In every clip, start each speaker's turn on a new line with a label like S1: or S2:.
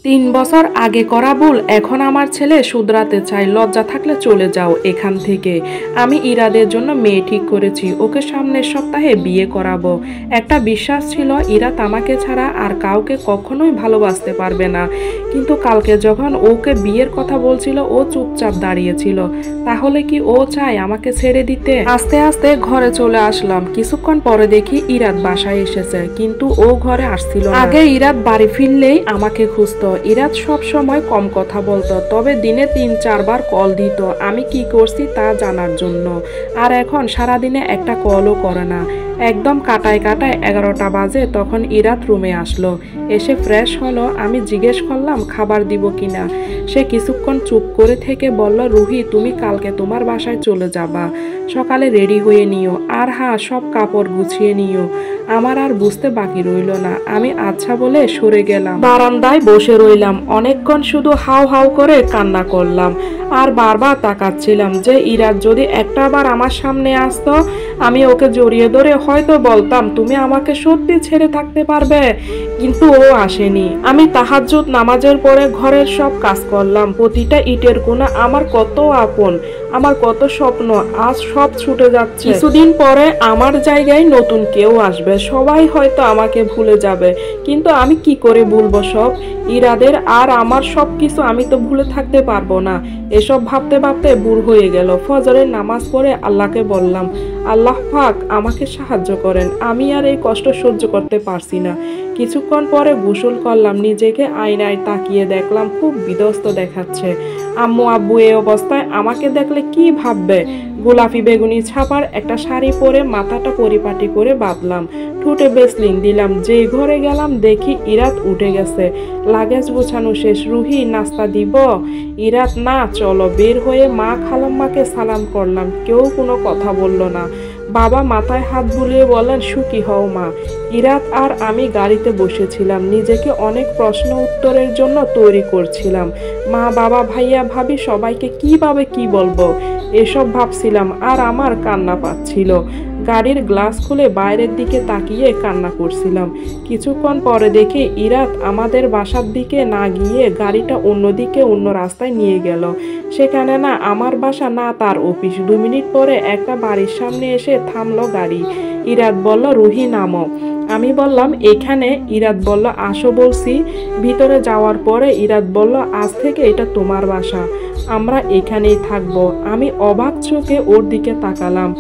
S1: ৩ বছর আগে করা ভুল এখন আমার ছেলে শুধরাতে চায়। লজ্জা থাকলে চলে যাও এখান থেকে। আমি ইরাদের জন্য মেয়ে ঠিক করেছি, ওকে সামনের সপ্তাহে বিয়ে করাবো। একটা বিশ্বাস ছিল ইরাদ আমাকে ছাড়া আর কাউকে কখনোই ভালোবাসতে পারবে না, কিন্তু কালকে যখন ওকে বিয়ের কথা বলছিল ও চুপচাপ দাঁড়িয়েছিল। তাহলে কি ও চায় আমাকে ছেড়ে দিতে? আস্তে আস্তে ঘরে চলে আসলাম। কিছুক্ষণ পরে দেখি ইরাদ বাসায় এসেছে, কিন্তু ও ঘরে আসছিল না। আগে ইরাদ বাড়ি ফিরলেই আমাকে খুঁজতো। ইরাদ সব সময় কম কথা বলতো, তবে দিনে ৩-৪ বার কল দিত আমি কি করছি তা জানার জন্য। আর এখন সারাদিনে একটা কলও করে না। একদম কাটায় কাটায় 11টা বাজে তখন ইরাদ রুমে আসলো। এসে ফ্রেশ হলো। আমি জিজ্ঞেস করলাম খাবার দিব কিনা। সে কিছুক্ষণ চুপ করে থেকে বলল, রুহি তুমি কালকে তোমার বাসায় চলে যাবা, সকালে রেডি হয়ে নিও, আর হ্যাঁ সব কাপড় গুছিয়ে নিও। আমার আর বুঝতে বাকি রইল না। আমি আচ্ছা বলে সরে গেলাম। বারান্দায় বসে রইলাম অনেকক্ষণ, শুধু হাউ হাউ করে কান্না করলাম আর বারবার তাকাচ্ছিলাম যে ইরাদ যদি একটা বার আমার সামনে আসতো আমি ওকে জড়িয়ে ধরে হয়তো বলতাম তুমি আমাকে সত্যি ছেড়ে থাকতে পারবে, কিন্তু ও আসেনি। আমি তাহাজ্জুদ নামাজের পরে ঘরের সব কাজ করলাম। প্রতিটা ইটের কোণা আমার কত আপন, আমার কত স্বপ্ন আজ সব ছুটে যাচ্ছে। কিছুদিন পরে আমার জায়গায় নতুন কেউ আসবে, সবাই হয়তো আমাকে ভুলে যাবে, কিন্তু আমি কি করে ভুলবো সব? ইরাদের আর আমার সব কিছু আমি তো ভুলে থাকতে পারবো না। এসব ভাবতে ভাবতে ভোর হয়ে গেল। ফজরের নামাজ পড়ে আল্লাহকে বললাম, আল্লাহ পাক আমাকে সাহায্য করেন, আমি আর এই কষ্ট সহ্য করতে পারছি না। কিছুক্ষণ পরে গোসল করলাম। নিজেকে আয়নায় তাকিয়ে দেখলাম খুব বিধ্বস্ত দেখাচ্ছে। আম্মু আব্বু এই অবস্থায় আমাকে দেখলে কি ভাববে? গোলাপি বেগুনি ছাপার একটা শাড়ি পরে মাথাটা পরিপাটি করে বাঁধলাম, ঠোঁটে ভ্যাসলিন দিলাম। যেই ঘরে গেলাম দেখি ইরাদ উঠে গেছে। লাগেজ গোছানো শেষ। রুহি নাস্তা দিব? ইরাদ না, চলো। বের হয়ে মা খালাম্মাকে সালাম করলাম, কেউ কোনো কথা বলল না। বাবা মাথায় হাত বুলিয়ে বলেন, সুখী হও মা। ইরাদ আর আমি গাড়িতে বসেছিলাম, নিজেকে অনেক প্রশ্ন উত্তরের জন্য তৈরি করছিলাম। মা বাবা ভাইয়া ভাবি সবাইকে কিভাবে কি বলবো এসব ভাবছিলাম, আর আমার কান্না পাচ্ছিল। গাড়ির গ্লাস খুলে বাইরের দিকে তাকিয়ে কান্না করছিলাম। কিছুক্ষণ পরে দেখি ইরাদ আমাদের বাসার দিকে না গিয়ে গাড়িটা অন্যদিকে অন্য রাস্তায় নিয়ে গেল। সেখানে না আমার বাসা না তার অফিস। 2 মিনিট পরে একটা বাড়ির সামনে এসে থামলো গাড়ি। ইরাদ বলল, রুহি নামো। আমি বললাম এখানে? ইরাদ বলল, আসো বলছি। ভিতরে যাওয়ার পরে ইরাদ বলল, আজ থেকে এটা তোমার বাসা, আমরা এখানেই থাকবো। আমি অবাক চোখে ওর দিকে তাকালাম।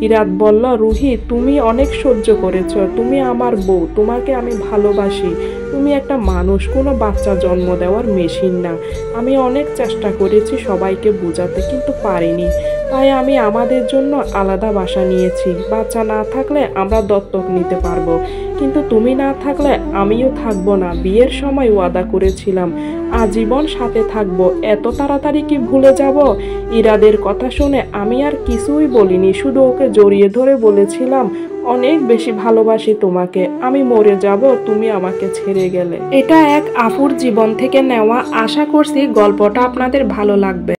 S1: ইরাদ বলল, রুহি তুমি অনেক সহ্য করেছ, তুমি আমার বউ, তোমাকে আমি ভালোবাসি। তুমি একটা মানুষ, কোনো বাচ্চা জন্ম দেওয়ার মেশিন না। আমি অনেক চেষ্টা করেছি সবাইকে বোঝাতে, কিন্তু পারিনি। তাই আমি আমাদের জন্য আলাদা বাসা নিয়েছি। বাচ্চা না থাকলে আমরা দত্তক নিতে পারবো, কিন্তু তুমি না থাকলে আমিও থাকবো না। বিয়ের সময় ওয়াদা করেছিলাম আজীবন সাথে থাকবো, এত তাড়াতাড়ি কি ভুলে যাব? ইরাদের কথা শুনে আমি আর কিছুই বলিনি, শুধু ওকে জড়িয়ে ধরে বলেছিলাম অনেক বেশি ভালোবাসি তোমাকে, আমি মরে যাব তুমি আমাকে ছেড়ে গেলে। এটা এক আপুর জীবন থেকে নেওয়া। আশা করছি গল্পটা আপনাদের ভালো লাগবে।